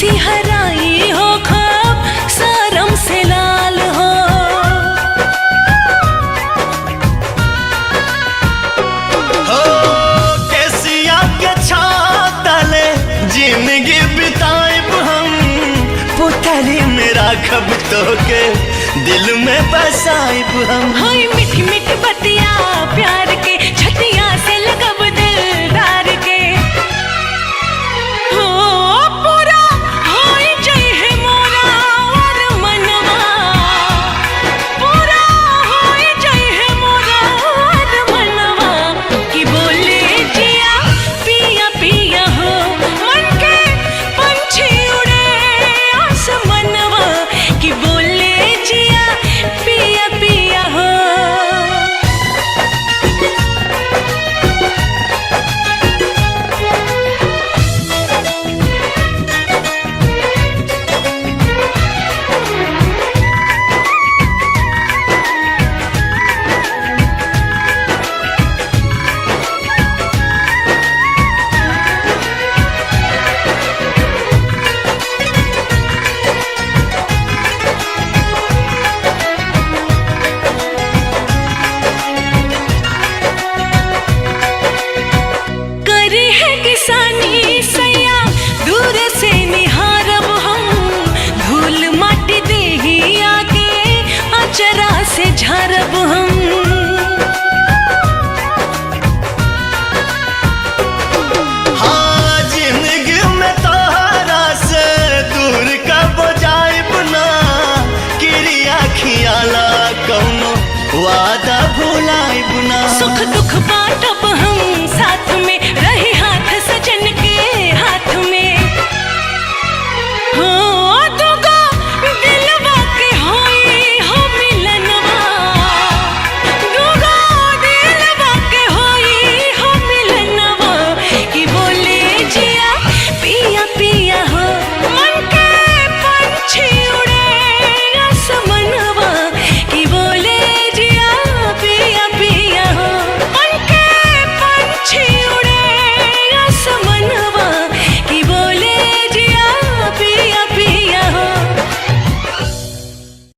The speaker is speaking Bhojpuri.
सिहराई हो खब सरम से लाल हो। केसिया के छातले जिंदगी बिताएब हम, पुतली में राखब तो के दिल में बसाएब हम। हाय मीठी मीठी बतिया प्यार के छतिया से लगब दिलदार के। हो पूरा होई जई है मोरा और मनवा, पूरा होई जई है मोरा और मनवा। कि बोले जिया पिया पिया हो मन के पंछी उड़े आसमनवा। कि बोले जिया पिया पिया हो। करे है किसानी सैया दूर से निहारब हम, धूल माटी देही आके अचरा से झारब हम। हाँ जिंदगी में तोहरा से दूर कब जाइब ना, क्रिया खियाला कौनो वादा भुलाइब ना। सुख दुख बाटब